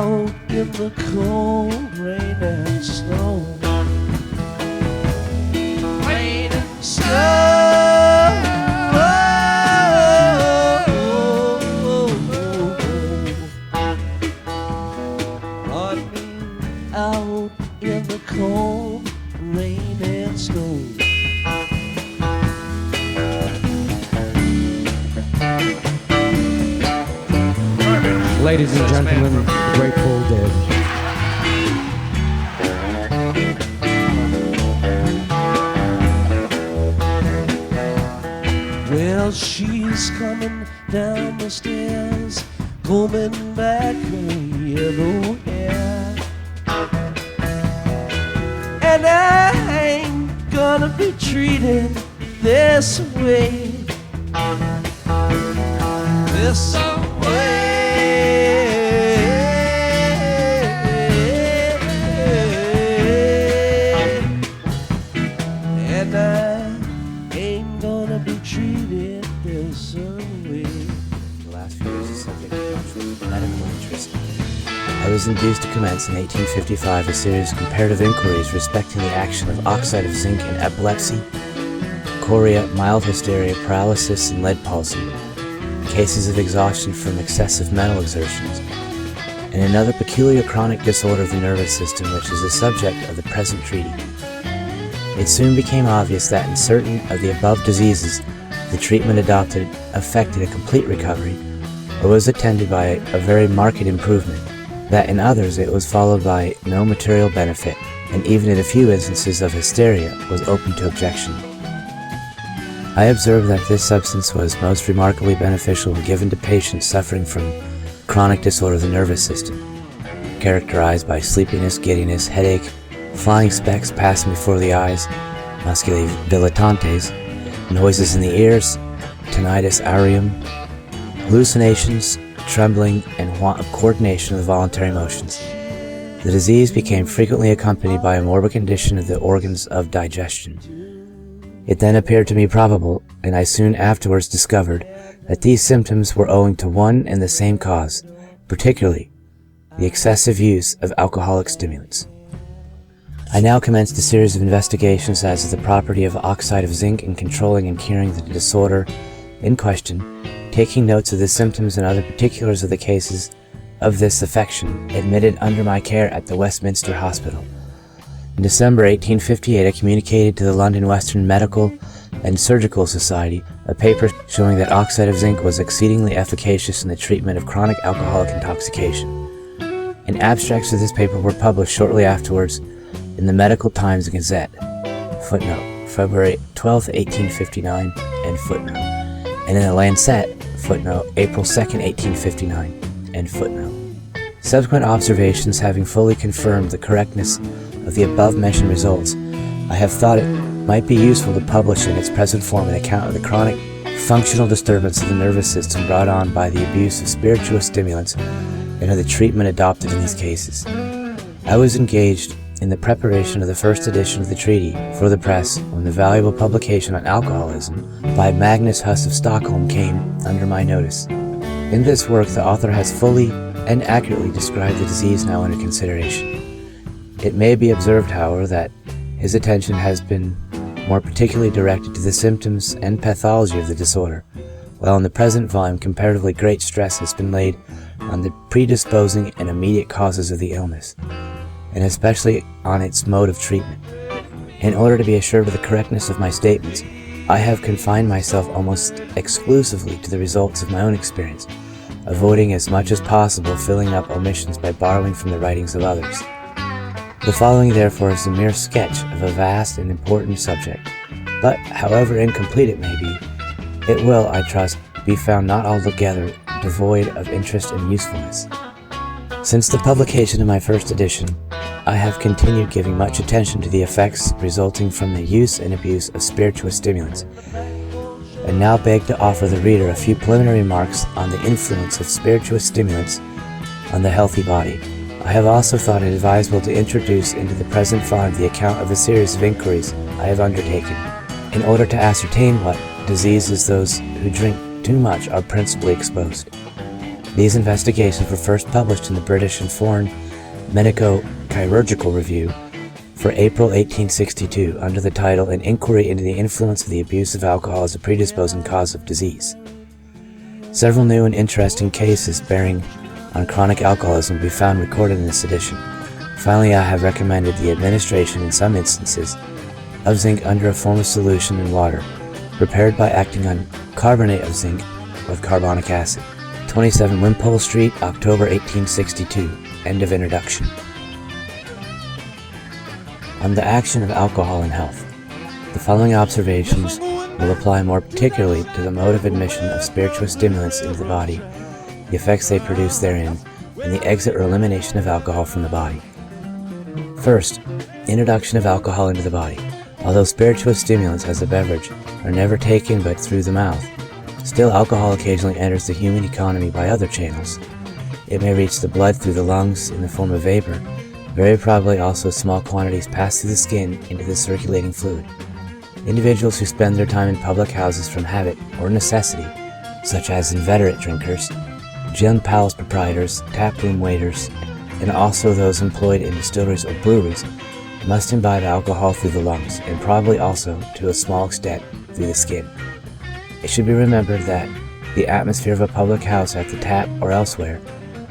out in the cold rain and snow. Rain and snow. Out in the cold rain and snow. Ladies and gentlemen, the Grateful Dead. Well, she's coming down the stairs, combing back her yellow hair. And I ain't gonna be treated this way. This way. And I ain't gonna be treated this way. The last few years, the subject of medical interest. I was induced to commence in 1855 a series of comparative inquiries respecting the action of oxide of zinc in epilepsy, chorea, mild hysteria, paralysis, and lead palsy, cases of exhaustion from excessive mental exertions, and another peculiar chronic disorder of the nervous system which is the subject of the present treaty. It soon became obvious that in certain of the above diseases the treatment adopted effected a complete recovery or was attended by a very marked improvement, that in others it was followed by no material benefit, and even in a few instances of hysteria was open to objection. I observed that this substance was most remarkably beneficial when given to patients suffering from chronic disorder of the nervous system, characterized by sleepiness, giddiness, headache, flying specks passing before the eyes, musculae dilatantes, noises in the ears, tinnitus aurium, hallucinations, trembling, and want of coordination of the voluntary motions. The disease became frequently accompanied by a morbid condition of the organs of digestion. It then appeared to me probable, and I soon afterwards discovered, that these symptoms were owing to one and the same cause, particularly the excessive use of alcoholic stimulants. I now commenced a series of investigations as to the property of oxide of zinc in controlling and curing the disorder in question, taking notes of the symptoms and other particulars of the cases of this affection admitted under my care at the Westminster Hospital. In December 1858, I communicated to the London Western Medical and Surgical Society a paper showing that oxide of zinc was exceedingly efficacious in the treatment of chronic alcoholic intoxication. And abstracts of this paper were published shortly afterwards in the Medical Times Gazette, footnote, February 12, 1859, end footnote, and in the Lancet, footnote, April 2, 1859, end footnote. Subsequent observations having fully confirmed the correctness of the above-mentioned results, I have thought it might be useful to publish in its present form an account of the chronic functional disturbance of the nervous system brought on by the abuse of spirituous stimulants and of the treatment adopted in these cases. I was engaged in the preparation of the first edition of the treaty for the press when the valuable publication on alcoholism by Magnus Huss of Stockholm came under my notice. In this work, the author has fully and accurately described the disease now under consideration. It may be observed, however, that his attention has been more particularly directed to the symptoms and pathology of the disorder, while in the present volume comparatively great stress has been laid on the predisposing and immediate causes of the illness, and especially on its mode of treatment. In order to be assured of the correctness of my statements, I have confined myself almost exclusively to the results of my own experience, avoiding as much as possible filling up omissions by borrowing from the writings of others. The following, therefore, is a mere sketch of a vast and important subject, but, however incomplete it may be, it will, I trust, be found not altogether devoid of interest and usefulness. Since the publication of my first edition, I have continued giving much attention to the effects resulting from the use and abuse of spirituous stimulants, and now beg to offer the reader a few preliminary remarks on the influence of spirituous stimulants on the healthy body. I have also thought it advisable to introduce into the present volume the account of a series of inquiries I have undertaken, in order to ascertain what diseases those who drink too much are principally exposed. These investigations were first published in the British and Foreign Medico-Chirurgical Review for April 1862 under the title An Inquiry into the Influence of the Abuse of Alcohol as a Predisposing Cause of Disease. Several new and interesting cases bearing on chronic alcoholism will be found recorded in this edition. Finally, I have recommended the administration in some instances of zinc under a form of solution in water, prepared by acting on carbonate of zinc with carbonic acid. 27 Wimpole Street, October 1862. End of introduction. On the action of alcohol in health. The following observations will apply more particularly to the mode of admission of spirituous stimulants into the body, the effects they produce therein, and the exit or elimination of alcohol from the body. First, introduction of alcohol into the body. Although spirituous stimulants as a beverage are never taken but through the mouth, still alcohol occasionally enters the human economy by other channels. It may reach the blood through the lungs in the form of vapor. Very probably also small quantities pass through the skin into the circulating fluid. Individuals who spend their time in public houses from habit or necessity, such as inveterate drinkers, gin palace proprietors, taproom waiters, and also those employed in distilleries or breweries, must imbibe alcohol through the lungs, and probably also, to a small extent, through the skin. It should be remembered that the atmosphere of a public house at the tap or elsewhere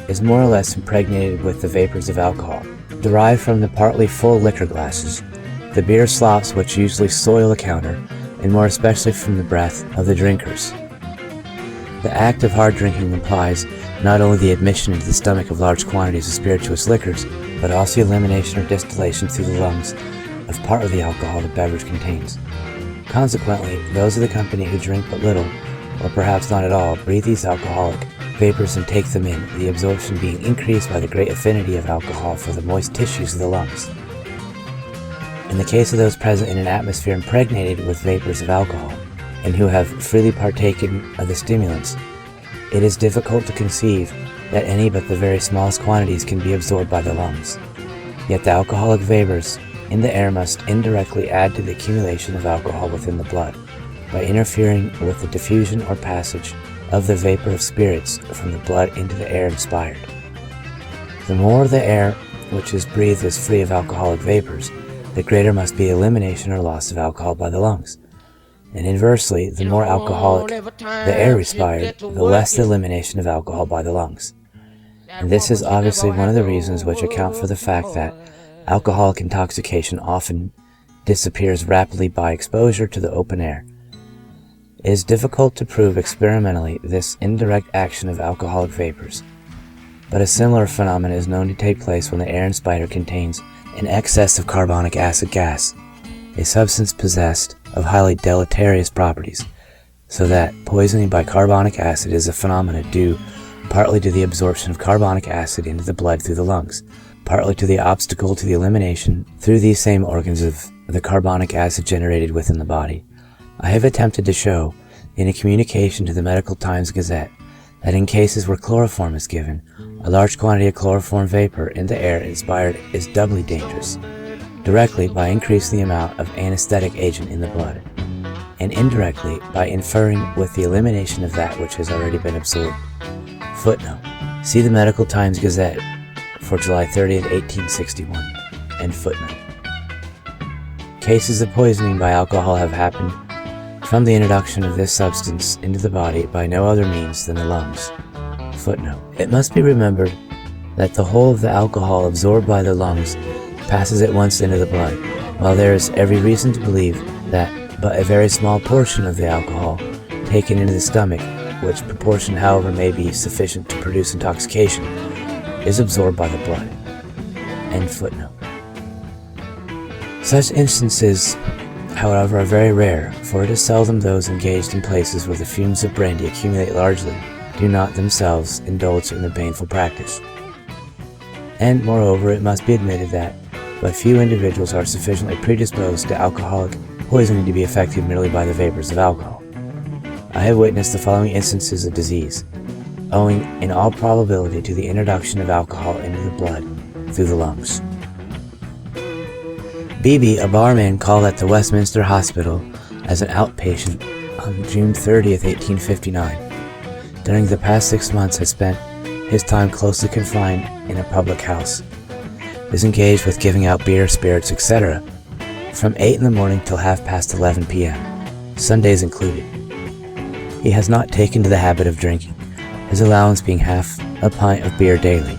is more or less impregnated with the vapors of alcohol, derived from the partly full liquor glasses, the beer slops which usually soil the counter, and more especially from the breath of the drinkers. The act of hard drinking implies not only the admission into the stomach of large quantities of spirituous liquors, but also the elimination or distillation through the lungs of part of the alcohol the beverage contains. Consequently, those of the company who drink but little, or perhaps not at all, breathe these alcoholic vapors and take them in, the absorption being increased by the great affinity of alcohol for the moist tissues of the lungs. In the case of those present in an atmosphere impregnated with vapors of alcohol, and who have freely partaken of the stimulants, it is difficult to conceive that any but the very smallest quantities can be absorbed by the lungs. Yet the alcoholic vapors in the air must indirectly add to the accumulation of alcohol within the blood, by interfering with the diffusion or passage of the vapor of spirits from the blood into the air inspired. The more the air which is breathed is free of alcoholic vapors, the greater must be elimination or loss of alcohol by the lungs. And inversely, the more alcoholic the air respired, the less the elimination of alcohol by the lungs. And this is obviously one of the reasons which account for the fact that alcoholic intoxication often disappears rapidly by exposure to the open air. It is difficult to prove experimentally this indirect action of alcoholic vapors, but a similar phenomenon is known to take place when the air inspired contains an excess of carbonic acid gas, a substance possessed of highly deleterious properties, so that poisoning by carbonic acid is a phenomenon due partly to the absorption of carbonic acid into the blood through the lungs, partly to the obstacle to the elimination through these same organs of the carbonic acid generated within the body. I have attempted to show, in a communication to the Medical Times Gazette, that in cases where chloroform is given, a large quantity of chloroform vapor in the air inspired is doubly dangerous, directly by increasing the amount of anesthetic agent in the blood, and indirectly by inferring with the elimination of that which has already been absorbed. Footnote. See the Medical Times Gazette for July 30th, 1861. End footnote. Cases of poisoning by alcohol have happened from the introduction of this substance into the body by no other means than the lungs. Footnote. It must be remembered that the whole of the alcohol absorbed by the lungs passes at once into the blood, while there is every reason to believe that but a very small portion of the alcohol taken into the stomach, which proportion however may be sufficient to produce intoxication, is absorbed by the blood. End footnote. Such instances, however, are very rare, for it is seldom those engaged in places where the fumes of brandy accumulate largely do not themselves indulge in the painful practice. And moreover, it must be admitted that but few individuals are sufficiently predisposed to alcoholic poisoning to be affected merely by the vapors of alcohol. I have witnessed the following instances of disease, owing in all probability to the introduction of alcohol into the blood through the lungs. Beebe, a barman, called at the Westminster Hospital as an outpatient on June 30th, 1859. During the past 6 months, has spent his time closely confined in a public house, is engaged with giving out beer, spirits, etc. from 8 in the morning till 11:30 p.m., Sundays included. He has not taken to the habit of drinking, his allowance being half a pint of beer daily,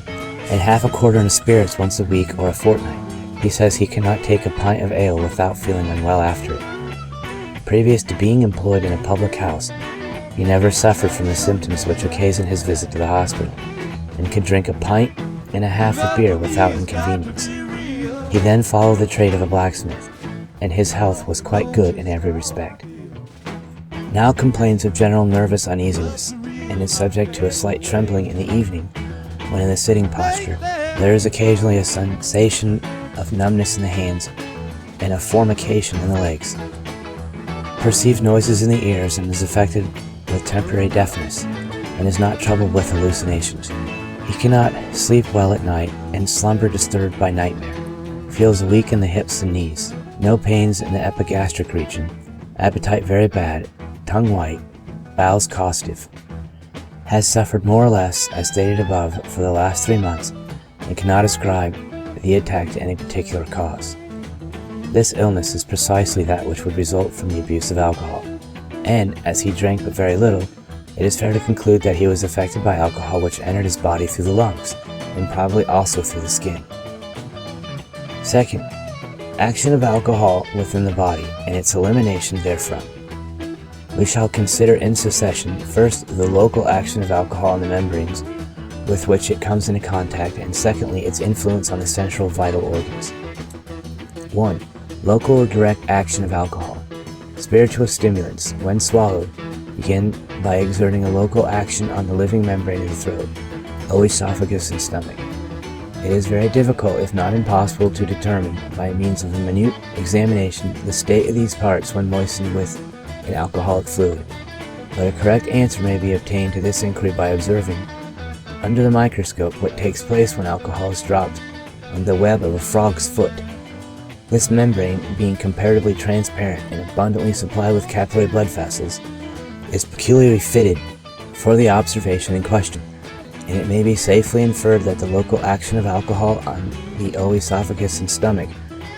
and half a quartern of spirits once a week or a fortnight. He says he cannot take a pint of ale without feeling unwell after it. Previous to being employed in a public house, he never suffered from the symptoms which occasioned his visit to the hospital, and could drink a pint and a half of beer without inconvenience. He then followed the trade of a blacksmith, and his health was quite good in every respect. Now complains of general nervous uneasiness, and is subject to a slight trembling in the evening when in the sitting posture. There is occasionally a sensation of numbness in the hands and of formication in the legs. Perceives noises in the ears and is affected with temporary deafness, and is not troubled with hallucinations. He cannot sleep well at night, and slumber disturbed by nightmare. Feels weak in the hips and knees. No pains in the epigastric region. Appetite very bad. Tongue white. Bowels costive. Has suffered more or less, as stated above, for the last 3 months, and cannot ascribe the attack to any particular cause. This illness is precisely that which would result from the abuse of alcohol, and, as he drank but very little, it is fair to conclude that he was affected by alcohol which entered his body through the lungs, and probably also through the skin. Second, action of alcohol within the body, and its elimination therefrom. We shall consider in succession, first, the local action of alcohol on the membranes with which it comes into contact, and secondly, its influence on the central vital organs. 1. Local or direct action of alcohol. Spirituous stimulants, when swallowed, begin by exerting a local action on the living membrane of the throat, esophagus, and stomach. It is very difficult, if not impossible, to determine, by means of a minute examination, the state of these parts when moistened with an alcoholic fluid, but a correct answer may be obtained to this inquiry by observing, under the microscope, what takes place when alcohol is dropped on the web of a frog's foot. This membrane, being comparatively transparent and abundantly supplied with capillary blood vessels, is peculiarly fitted for the observation in question, and it may be safely inferred that the local action of alcohol on the esophagus and stomach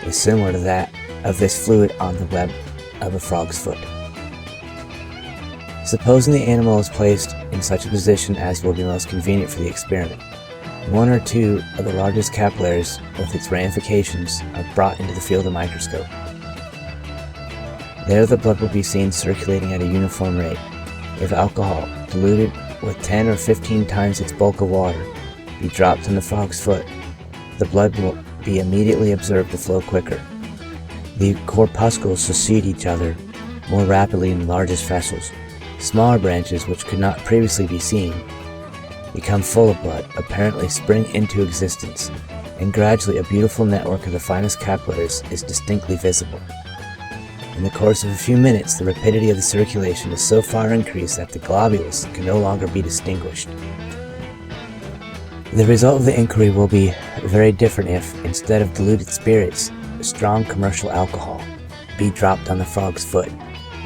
is similar to that of this fluid on the web of a frog's foot. Supposing the animal is placed in such a position as will be most convenient for the experiment, 1 or 2 of the largest capillaries with its ramifications are brought into the field of microscope. There the blood will be seen circulating at a uniform rate. If alcohol, diluted with 10 or 15 times its bulk of water, be dropped on the frog's foot, the blood will be immediately observed to flow quicker. The corpuscles succeed each other more rapidly in the largest vessels. Smaller branches, which could not previously be seen, become full of blood, apparently spring into existence, and gradually a beautiful network of the finest capillaries is distinctly visible. In the course of a few minutes, the rapidity of the circulation is so far increased that the globules can no longer be distinguished. The result of the inquiry will be very different if, instead of diluted spirits, strong commercial alcohol be dropped on the frog's foot.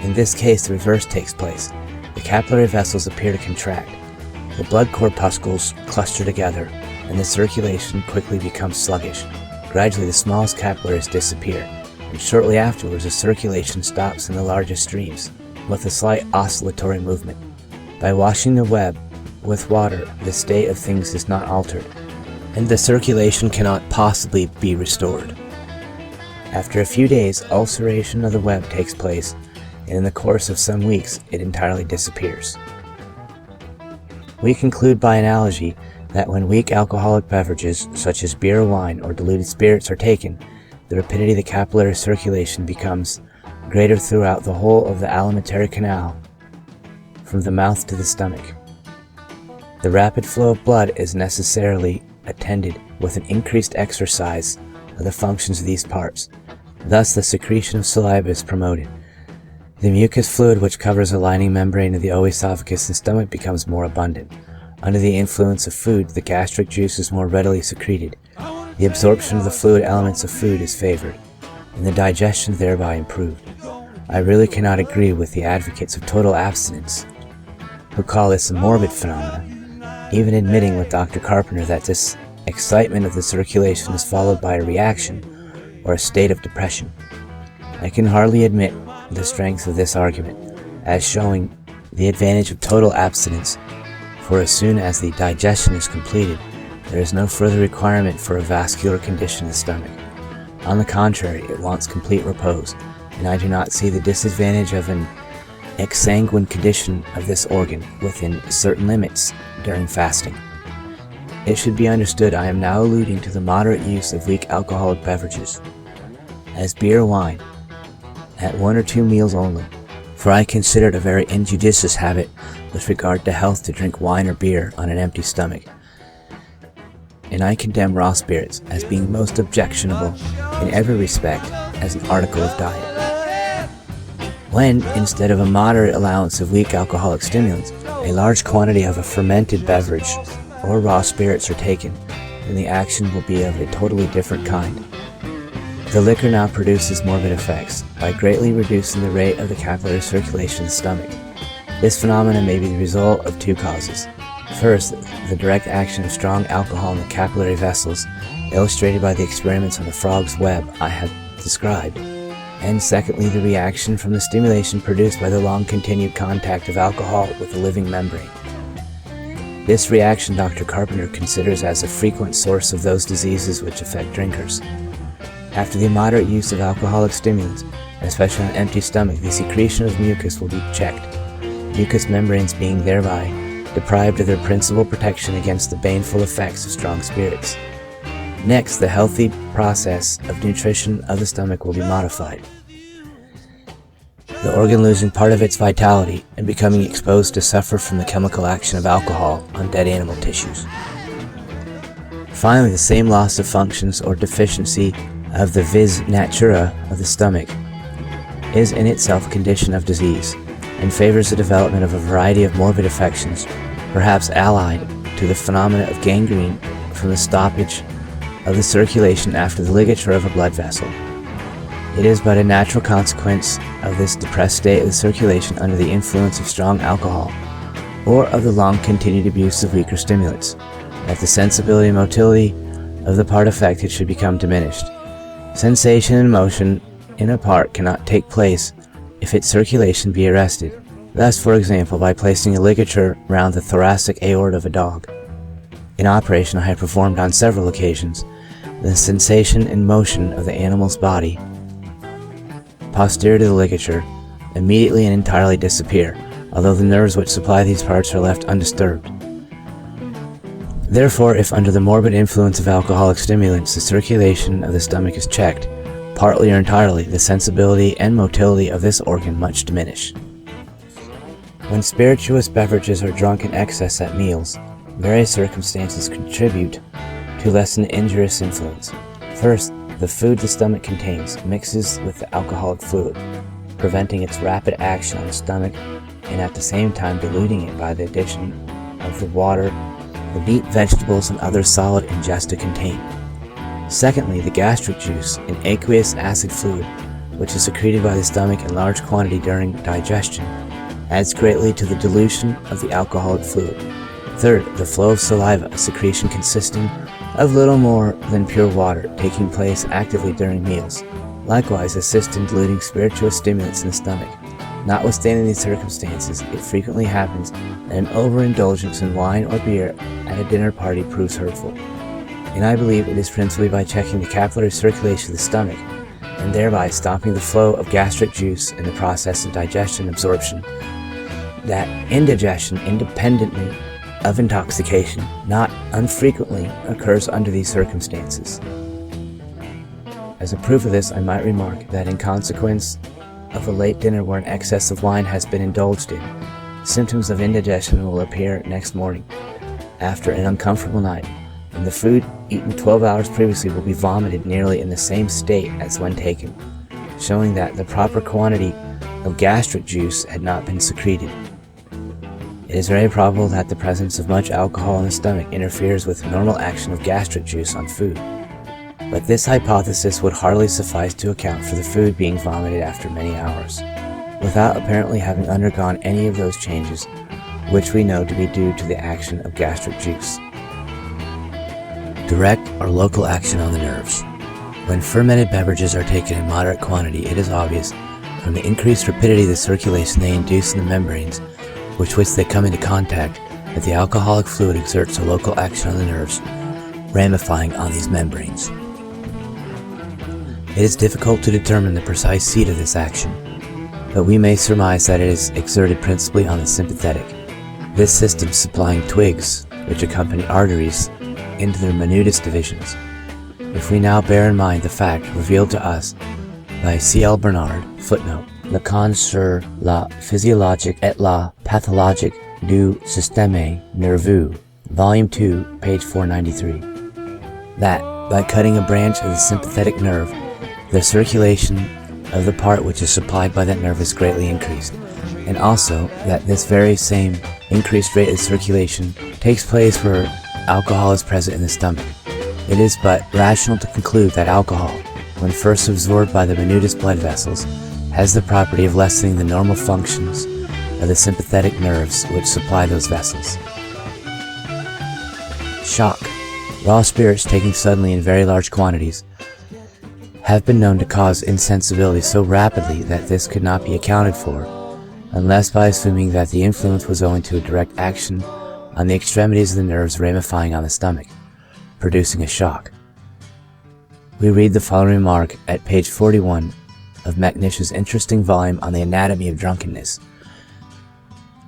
In this case, the reverse takes place. The capillary vessels appear to contract. The blood corpuscles cluster together, and the circulation quickly becomes sluggish. Gradually, the smallest capillaries disappear, and shortly afterwards the circulation stops in the largest streams, with a slight oscillatory movement. By washing the web with water, the state of things is not altered, and the circulation cannot possibly be restored. After a few days, ulceration of the web takes place, and in the course of some weeks it entirely disappears. We conclude by analogy that when weak alcoholic beverages, such as beer or wine or diluted spirits, are taken, the rapidity of the capillary circulation becomes greater throughout the whole of the alimentary canal, from the mouth to the stomach. The rapid flow of blood is necessarily attended with an increased exercise of the functions of these parts. Thus the secretion of saliva is promoted. The mucous fluid which covers the lining membrane of the esophagus and stomach becomes more abundant. Under the influence of food, the gastric juice is more readily secreted. The absorption of the fluid elements of food is favored, and the digestion thereby improved. I really cannot agree with the advocates of total abstinence, who call this a morbid phenomenon. even admitting with Dr. Carpenter that this excitement of the circulation is followed by a reaction or a state of depression. I can hardly admit the strength of this argument as showing the advantage of total abstinence, for as soon as the digestion is completed, there is no further requirement for a vascular condition of the stomach. On the contrary, it wants complete repose, and I do not see the disadvantage of an exsanguine condition of this organ within certain limits during fasting. It should be understood I am now alluding to the moderate use of weak alcoholic beverages, as beer or wine, at 1 or 2 meals only, for I consider it a very injudicious habit with regard to health to drink wine or beer on an empty stomach, and I condemn raw spirits as being most objectionable in every respect as an article of diet. When, instead of a moderate allowance of weak alcoholic stimulants, a large quantity of a fermented beverage or raw spirits are taken, then the action will be of a totally different kind. The liquor now produces morbid effects by greatly reducing the rate of the capillary circulation in the stomach. This phenomenon may be the result of 2 causes. First, the direct action of strong alcohol in the capillary vessels, illustrated by the experiments on the frog's web I have described. And secondly, the reaction from the stimulation produced by the long-continued contact of alcohol with the living membrane. This reaction Dr. Carpenter considers as a frequent source of those diseases which affect drinkers. After the moderate use of alcoholic stimulants, especially on an empty stomach, the secretion of mucus will be checked, mucous membranes being thereby deprived of their principal protection against the baneful effects of strong spirits. Next, the healthy process of nutrition of the stomach will be modified, the organ losing part of its vitality and becoming exposed to suffer from the chemical action of alcohol on dead animal tissues. Finally, the same loss of functions or deficiency of the vis natura of the stomach is in itself a condition of disease and favors the development of a variety of morbid affections, perhaps allied to the phenomena of gangrene from the stoppage of the circulation after the ligature of a blood vessel. It is but a natural consequence of this depressed state of the circulation under the influence of strong alcohol or of the long-continued abuse of weaker stimulants that the sensibility and motility of the part affected should become diminished. Sensation and motion in a part cannot take place if its circulation be arrested. Thus, for example, by placing a ligature round the thoracic aorta of a dog. An operation I have performed on several occasions, the sensation and motion of the animal's body posterior to the ligature immediately and entirely disappear, although the nerves which supply these parts are left undisturbed. Therefore, if under the morbid influence of alcoholic stimulants the circulation of the stomach is checked, partly or entirely, the sensibility and motility of this organ much diminish. When spirituous beverages are drunk in excess at meals, various circumstances contribute to lessen the injurious influence. First, the food the stomach contains mixes with the alcoholic fluid, preventing its rapid action on the stomach and at the same time diluting it by the addition of the water the meat, vegetables, and other solid ingesta contain. Secondly, the gastric juice, an aqueous acid fluid, which is secreted by the stomach in large quantity during digestion, adds greatly to the dilution of the alcoholic fluid. Third, the flow of saliva, a secretion consisting of little more than pure water, taking place actively during meals, likewise assists in diluting spirituous stimulants in the stomach. Notwithstanding these circumstances, it frequently happens that an overindulgence in wine or beer at a dinner party proves hurtful, and I believe it is principally by checking the capillary circulation of the stomach, and thereby stopping the flow of gastric juice in the process of digestion and absorption, that indigestion, independently of intoxication, not unfrequently occurs under these circumstances. As a proof of this, I might remark that in consequence of a late dinner where an excess of wine has been indulged in, symptoms of indigestion will appear next morning after an uncomfortable night, and the food eaten 12 hours previously will be vomited nearly in the same state as when taken, showing that the proper quantity of gastric juice had not been secreted. It is very probable that the presence of much alcohol in the stomach interferes with the normal action of gastric juice on food. But this hypothesis would hardly suffice to account for the food being vomited after many hours, without apparently having undergone any of those changes which we know to be due to the action of gastric juice. Direct or local action on the nerves. When fermented beverages are taken in moderate quantity, it is obvious from the increased rapidity of the circulation they induce in the membranes with which they come into contact that the alcoholic fluid exerts a local action on the nerves, ramifying on these membranes. It is difficult to determine the precise seat of this action, but we may surmise that it is exerted principally on the sympathetic, this system supplying twigs, which accompany arteries, into their minutest divisions. If we now bear in mind the fact revealed to us by C.L. Bernard, footnote, Leçons sur la physiologique et la pathologique du système nerveux, Volume 2, page 493, that, by cutting a branch of the sympathetic nerve, the circulation of the part which is supplied by that nerve is greatly increased, and also that this very same increased rate of circulation takes place where alcohol is present in the stomach. It is but rational to conclude that alcohol, when first absorbed by the minutest blood vessels, has the property of lessening the normal functions of the sympathetic nerves which supply those vessels. Shock. Raw spirits taken suddenly in very large quantities have been known to cause insensibility so rapidly that this could not be accounted for, unless by assuming that the influence was owing to a direct action on the extremities of the nerves ramifying on the stomach, producing a shock. We read the following remark at page 41 of Macnish's interesting volume on the anatomy of drunkenness.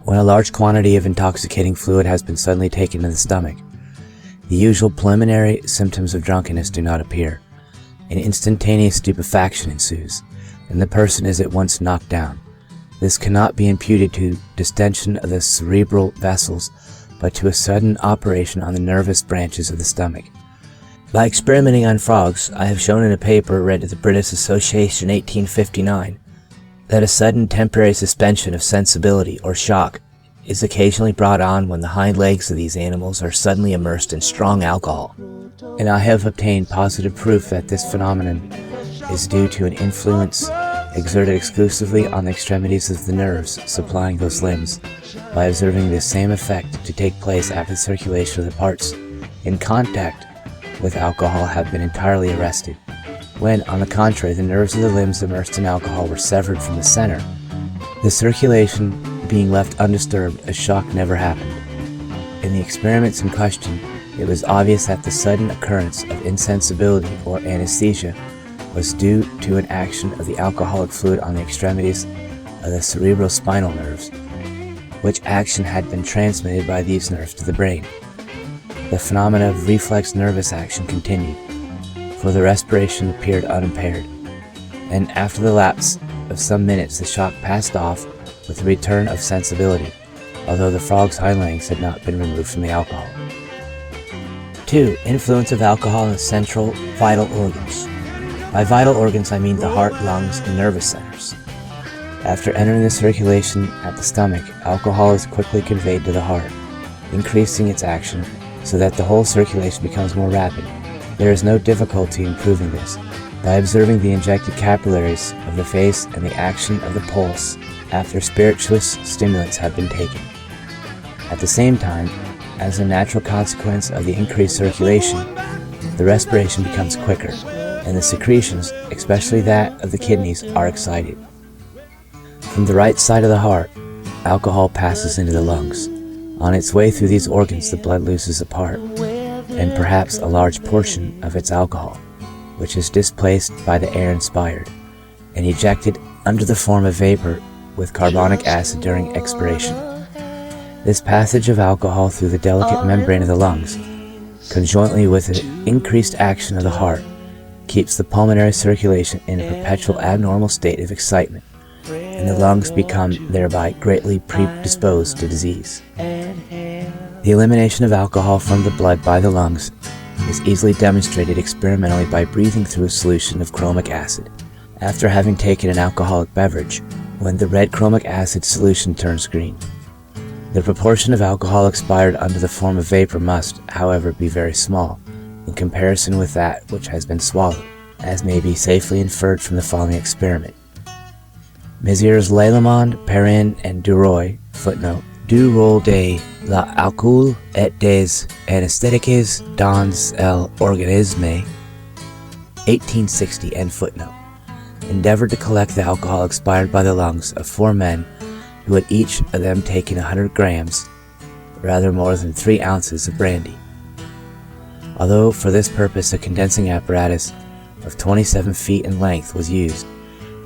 When a large quantity of intoxicating fluid has been suddenly taken to the stomach, the usual preliminary symptoms of drunkenness do not appear. An instantaneous stupefaction ensues, and the person is at once knocked down. This cannot be imputed to distension of the cerebral vessels, but to a sudden operation on the nervous branches of the stomach. By experimenting on frogs, I have shown in a paper read at the British Association in 1859 that a sudden temporary suspension of sensibility or shock is occasionally brought on when the hind legs of these animals are suddenly immersed in strong alcohol, and I have obtained positive proof that this phenomenon is due to an influence exerted exclusively on the extremities of the nerves supplying those limbs, by observing this same effect to take place after the circulation of the parts in contact with alcohol have been entirely arrested. When, on the contrary, the nerves of the limbs immersed in alcohol were severed from the center, the circulation being left undisturbed, a shock never happened. In the experiments in question, it was obvious that the sudden occurrence of insensibility or anesthesia was due to an action of the alcoholic fluid on the extremities of the cerebrospinal nerves, which action had been transmitted by these nerves to the brain. The phenomena of reflex nervous action continued, for the respiration appeared unimpaired, and after the lapse of some minutes the shock passed off with the return of sensibility, although the frog's hind legs had not been removed from the alcohol. 2. Influence of alcohol in central vital organs. By vital organs I mean the heart, lungs, and nervous centers. After entering the circulation at the stomach, alcohol is quickly conveyed to the heart, increasing its action so that the whole circulation becomes more rapid. There is no difficulty in proving this by observing the injected capillaries of the face and the action of the pulse after spirituous stimulants have been taken. At the same time, as a natural consequence of the increased circulation, the respiration becomes quicker, and the secretions, especially that of the kidneys, are excited. From the right side of the heart, alcohol passes into the lungs. On its way through these organs, the blood loses a part, and perhaps a large portion of its alcohol, which is displaced by the air inspired, and ejected under the form of vapor with carbonic acid during expiration. This passage of alcohol through the delicate membrane of the lungs, conjointly with the increased action of the heart, keeps the pulmonary circulation in a perpetual abnormal state of excitement, and the lungs become thereby greatly predisposed to disease. The elimination of alcohol from the blood by the lungs is easily demonstrated experimentally by breathing through a solution of chromic acid, after having taken an alcoholic beverage, when the red chromic acid solution turns green. The proportion of alcohol expired under the form of vapor must, however, be very small, in comparison with that which has been swallowed, as may be safely inferred from the following experiment. Messrs. Lallemande, Perrin, and Duroy, footnote, du rôle de l'alcool et des anesthésiques dans l'organisme, 1860, end footnote, endeavored to collect the alcohol expired by the lungs of 4 men who had each of them taken 100 grams, rather more than 3 ounces of brandy. Although for this purpose a condensing apparatus of 27 feet in length was used,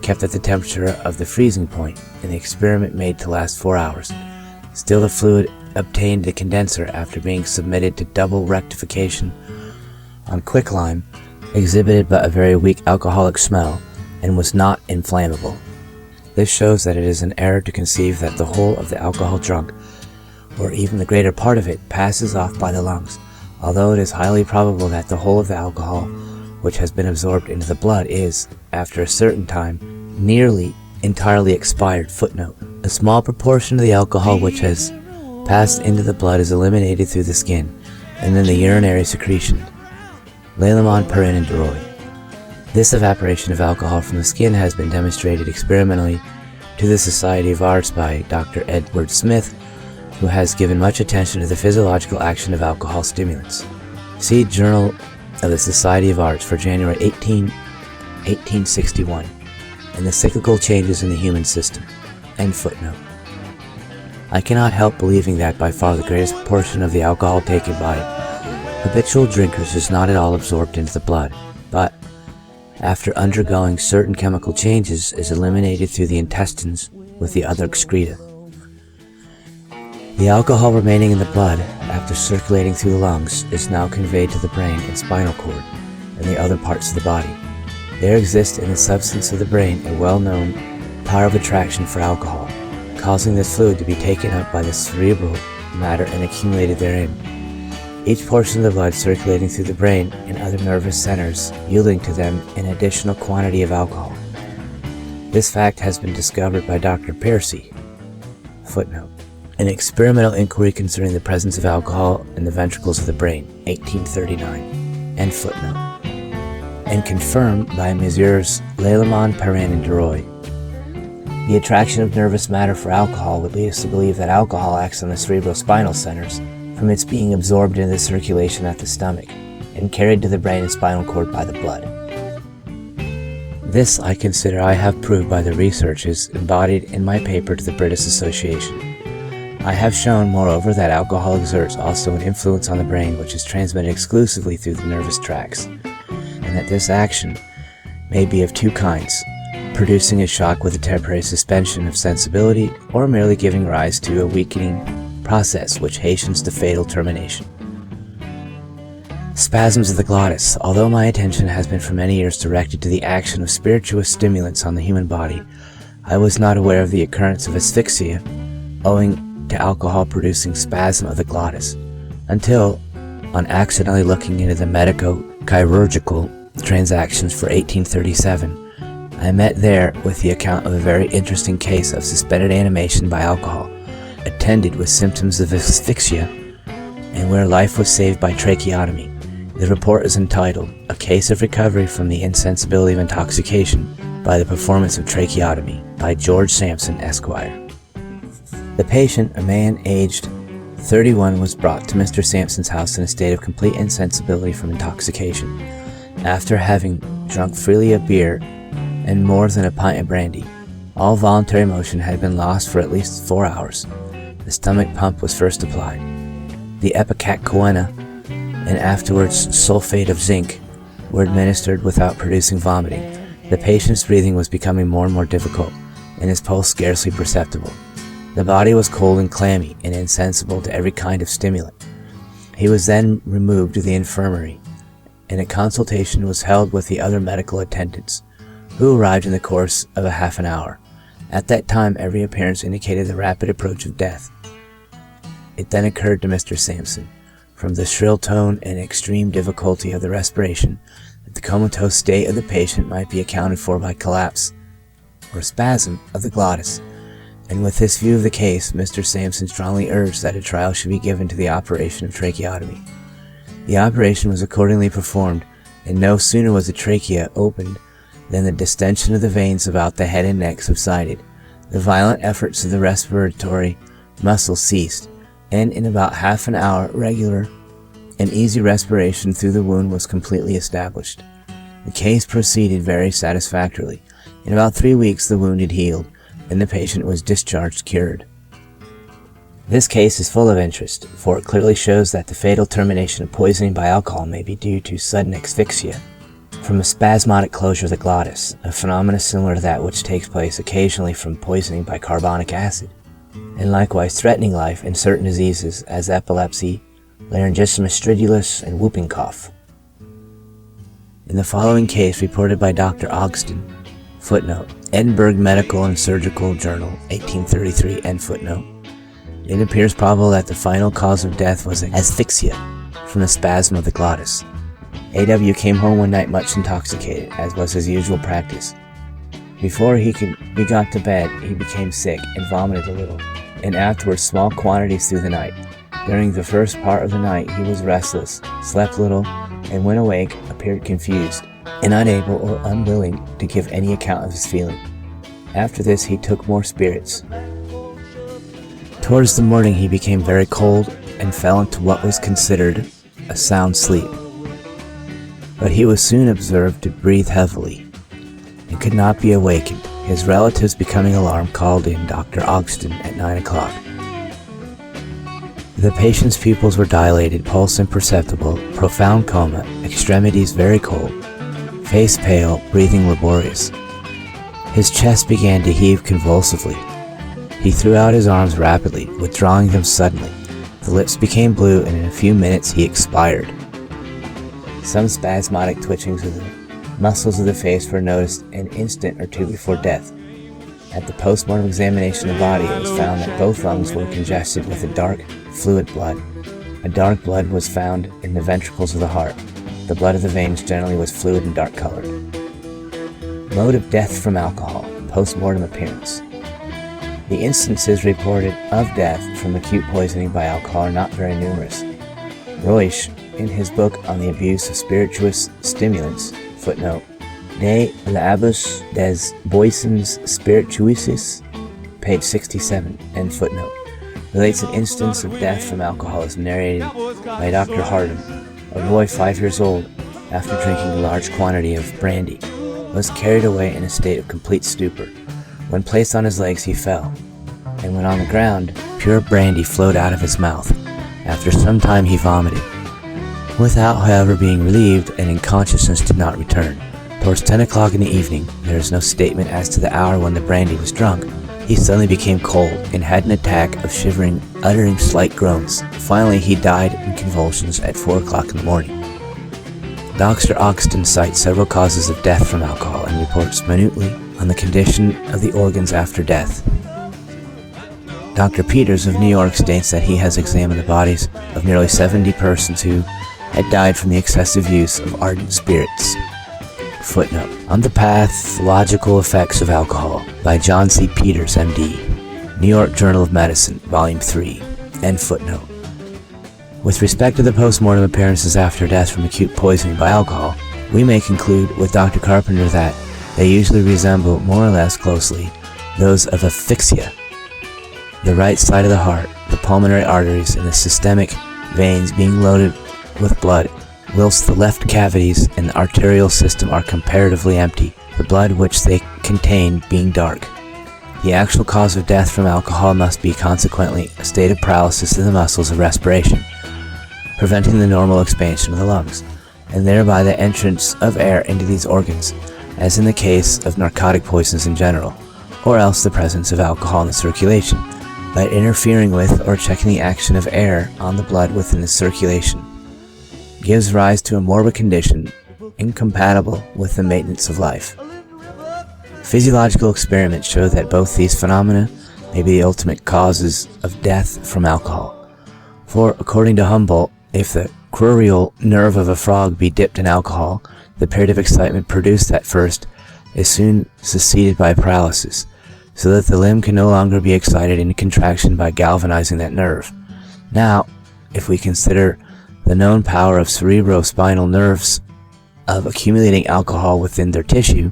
kept at the temperature of the freezing point, and the experiment made to last 4 hours, still the fluid obtained the condenser after being submitted to double rectification on quicklime exhibited but a very weak alcoholic smell and was not inflammable. This shows that it is an error to conceive that the whole of the alcohol drunk, or even the greater part of it, passes off by the lungs, although it is highly probable that the whole of the alcohol which has been absorbed into the blood is, after a certain time, nearly entirely expired. Footnote. A small proportion of the alcohol which has passed into the blood is eliminated through the skin, and then the urinary secretion. Lallemant, Perrin, and Duroy. This evaporation of alcohol from the skin has been demonstrated experimentally to the Society of Arts by Dr. Edward Smith, who has given much attention to the physiological action of alcohol stimulants. See Journal of the Society of Arts for January 18, 1861, and the cyclical changes in the human system. End footnote. I cannot help believing that by far the greatest proportion of the alcohol taken by habitual drinkers is not at all absorbed into the blood, but, after undergoing certain chemical changes, is eliminated through the intestines with the other excreta. The alcohol remaining in the blood, after circulating through the lungs, is now conveyed to the brain and spinal cord and the other parts of the body. There exists in the substance of the brain a well-known power of attraction for alcohol, causing this fluid to be taken up by the cerebral matter and accumulated therein. Each portion of the blood circulating through the brain and other nervous centers, yielding to them an additional quantity of alcohol. This fact has been discovered by Dr. Piercy. Footnote. An experimental inquiry concerning the presence of alcohol in the ventricles of the brain, 1839. End footnote. And confirmed by Messrs. Lallemant, Perrin, and Duroy. The attraction of nervous matter for alcohol would lead us to believe that alcohol acts on the cerebrospinal centers, from its being absorbed into the circulation at the stomach and carried to the brain and spinal cord by the blood. This I consider I have proved by the researches embodied in my paper to the British Association. I have shown, moreover, that alcohol exerts also an influence on the brain which is transmitted exclusively through the nervous tracts, and that this action may be of 2 kinds, producing a shock with a temporary suspension of sensibility, or merely giving rise to a weakening process which hastens the fatal termination. Spasms of the glottis. Although my attention has been for many years directed to the action of spirituous stimulants on the human body, I was not aware of the occurrence of asphyxia owing to alcohol producing spasm of the glottis, until, on accidentally looking into the medico-chirurgical transactions for 1837, I met there with the account of a very interesting case of suspended animation by alcohol, attended with symptoms of asphyxia, and where life was saved by tracheotomy. The report is entitled, A Case of Recovery from the Insensibility of Intoxication by the Performance of Tracheotomy, by George Sampson, Esquire. The patient, a man aged 31, was brought to Mr. Sampson's house in a state of complete insensibility from intoxication, after having drunk freely of beer and more than a pint of brandy. All voluntary motion had been lost for at least 4 hours. The stomach pump was first applied. The ipecacuanha and afterwards sulfate of zinc were administered without producing vomiting. The patient's breathing was becoming more and more difficult, and his pulse scarcely perceptible. The body was cold and clammy and insensible to every kind of stimulant. He was then removed to the infirmary, and a consultation was held with the other medical attendants, who arrived in the course of a half an hour. At that time every appearance indicated the rapid approach of death. It then occurred to Mr. Sampson, from the shrill tone and extreme difficulty of the respiration, that the comatose state of the patient might be accounted for by collapse, or spasm, of the glottis, and with this view of the case, Mr. Sampson strongly urged that a trial should be given to the operation of tracheotomy. The operation was accordingly performed, and no sooner was the trachea opened than the distension of the veins about the head and neck subsided. The violent efforts of the respiratory muscles ceased, and in about half an hour, regular and easy respiration through the wound was completely established. The case proceeded very satisfactorily. In about 3 weeks, the wound had healed, and the patient was discharged cured. This case is full of interest, for it clearly shows that the fatal termination of poisoning by alcohol may be due to sudden asphyxia from a spasmodic closure of the glottis, a phenomenon similar to that which takes place occasionally from poisoning by carbonic acid, and likewise threatening life in certain diseases as epilepsy, laryngismus stridulus, and whooping cough. In the following case reported by Dr. Ogston, footnote, Edinburgh Medical and Surgical Journal, 1833, end footnote, it appears probable that the final cause of death was asphyxia from the spasm of the glottis. A.W. came home one night much intoxicated, as was his usual practice. Before he got to bed, he became sick and vomited a little, and afterwards small quantities through the night. During the first part of the night he was restless, slept little, and when awake appeared confused, and unable or unwilling to give any account of his feeling. After this he took more spirits. Towards the morning he became very cold and fell into what was considered a sound sleep. But he was soon observed to breathe heavily and could not be awakened. His relatives, becoming alarmed, called in Dr. Ogston at 9 o'clock. The patient's pupils were dilated, pulse imperceptible, profound coma, extremities very cold, face pale, breathing laborious. His chest began to heave convulsively. He threw out his arms rapidly, withdrawing them suddenly. The lips became blue, and in a few minutes he expired. Some spasmodic twitchings of the muscles of the face were noticed an instant or two before death. At the post-mortem examination of the body, it was found that both lungs were congested with a dark, fluid blood. A dark blood was found in the ventricles of the heart. The blood of the veins generally was fluid and dark-colored. Mode of death from alcohol, post-mortem appearance. The instances reported of death from acute poisoning by alcohol are not very numerous. Roisch, in his book on the abuse of spirituous stimulants, footnote, De labus des boissons spirituosis, page 67, end footnote, relates an instance of death from alcoholism narrated by Dr. Hardin. A boy 5 years old, after drinking a large quantity of brandy, was carried away in a state of complete stupor. When placed on his legs he fell, and when on the ground, pure brandy flowed out of his mouth. After some time he vomited, without however being relieved, and in consciousness did not return. Towards 10 o'clock in the evening, there is no statement as to the hour when the brandy was drunk. He suddenly became cold and had an attack of shivering, uttering slight groans. Finally, he died in convulsions at 4 o'clock in the morning. Dr. Ogston cites several causes of death from alcohol and reports minutely on the condition of the organs after death. Dr. Peters of New York states that he has examined the bodies of nearly 70 persons who had died from the excessive use of ardent spirits. Footnote, On the Pathological Effects of Alcohol by John C. Peters, M.D., New York Journal of Medicine, Volume 3, end footnote. With respect to the post-mortem appearances after death from acute poisoning by alcohol, we may conclude with Dr. Carpenter that they usually resemble more or less closely those of asphyxia. The right side of the heart, the pulmonary arteries, and the systemic veins being loaded with blood, whilst the left cavities and the arterial system are comparatively empty, the blood which they contain being dark. The actual cause of death from alcohol must be consequently a state of paralysis of the muscles of respiration, preventing the normal expansion of the lungs, and thereby the entrance of air into these organs, as in the case of narcotic poisons in general, or else the presence of alcohol in the circulation, by interfering with or checking the action of air on the blood within the circulation, gives rise to a morbid condition incompatible with the maintenance of life. Physiological experiments show that both these phenomena may be the ultimate causes of death from alcohol. For, according to Humboldt, if the crural nerve of a frog be dipped in alcohol, the period of excitement produced at first is soon succeeded by paralysis, so that the limb can no longer be excited into contraction by galvanizing that nerve. Now, if we consider the known power of cerebrospinal nerves of accumulating alcohol within their tissue,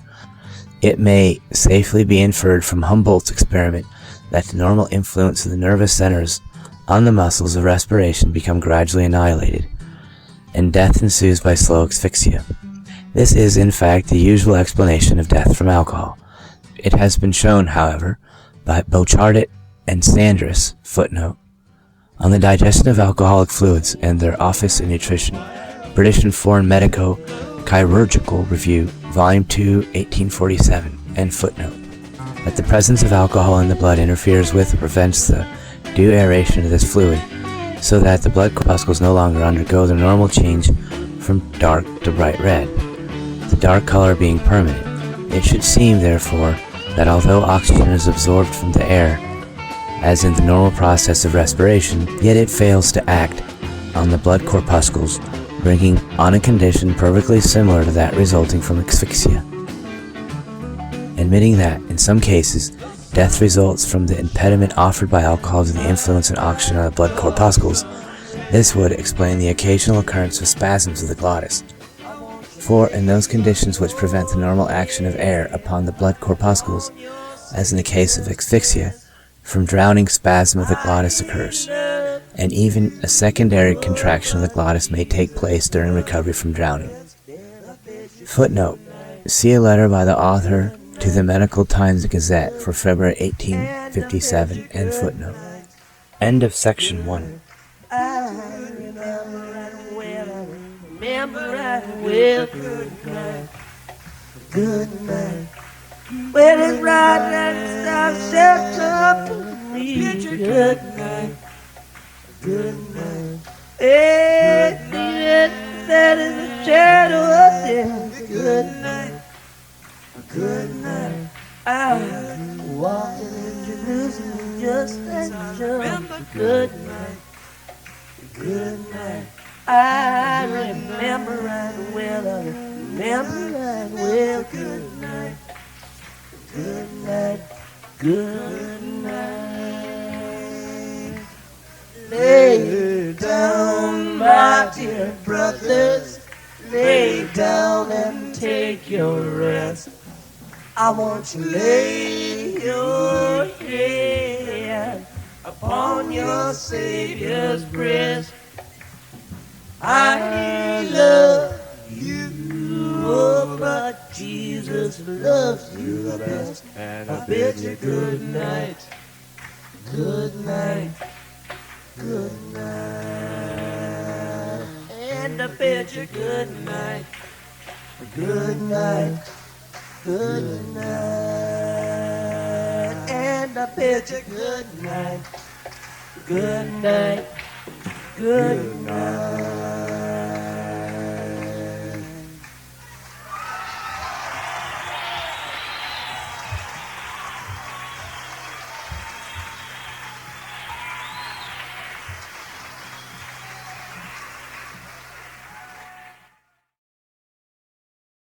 it may safely be inferred from Humboldt's experiment that the normal influence of the nervous centers on the muscles of respiration become gradually annihilated, and death ensues by slow asphyxia. This is, in fact, the usual explanation of death from alcohol. It has been shown, however, by Bochardet and Sandris, footnote, on the digestion of alcoholic fluids and their office in nutrition, British and Foreign Medico-Chirurgical Review, Volume 2, 1847, end footnote, that the presence of alcohol in the blood interferes with or prevents the due aeration of this fluid, so that the blood corpuscles no longer undergo the normal change from dark to bright red, the dark color being permanent. It should seem, therefore, that although oxygen is absorbed from the air, as in the normal process of respiration, yet it fails to act on the blood corpuscles, bringing on a condition perfectly similar to that resulting from asphyxia. Admitting that, in some cases, death results from the impediment offered by alcohol to the influence and oxygen on the blood corpuscles, this would explain the occasional occurrence of spasms of the glottis. For in those conditions which prevent the normal action of air upon the blood corpuscles, as in the case of asphyxia, from drowning, spasm of the glottis occurs, and even a secondary contraction of the glottis may take place during recovery from drowning. Footnote: see a letter by the author to the Medical Times Gazette for February 1857, end footnote. End of section 1. I remember right well, good night, good night. Well, it's right that the sun sets up for me. Good night, good night. Hey, that is the shadow of death. Good night, good night. I walking in Jerusalem just like John. Good night, good night. I remember right well, I remember right well. Good night, good night, good night. Lay down, my dear brothers, lay down and take your rest. I want you to lay your head upon your Savior's breast. I love you, oh, but Jesus loves you the best. And I bid you good night, good night, good night. And I bid you good night, good night, good night. And I bid you good night, good night, good night.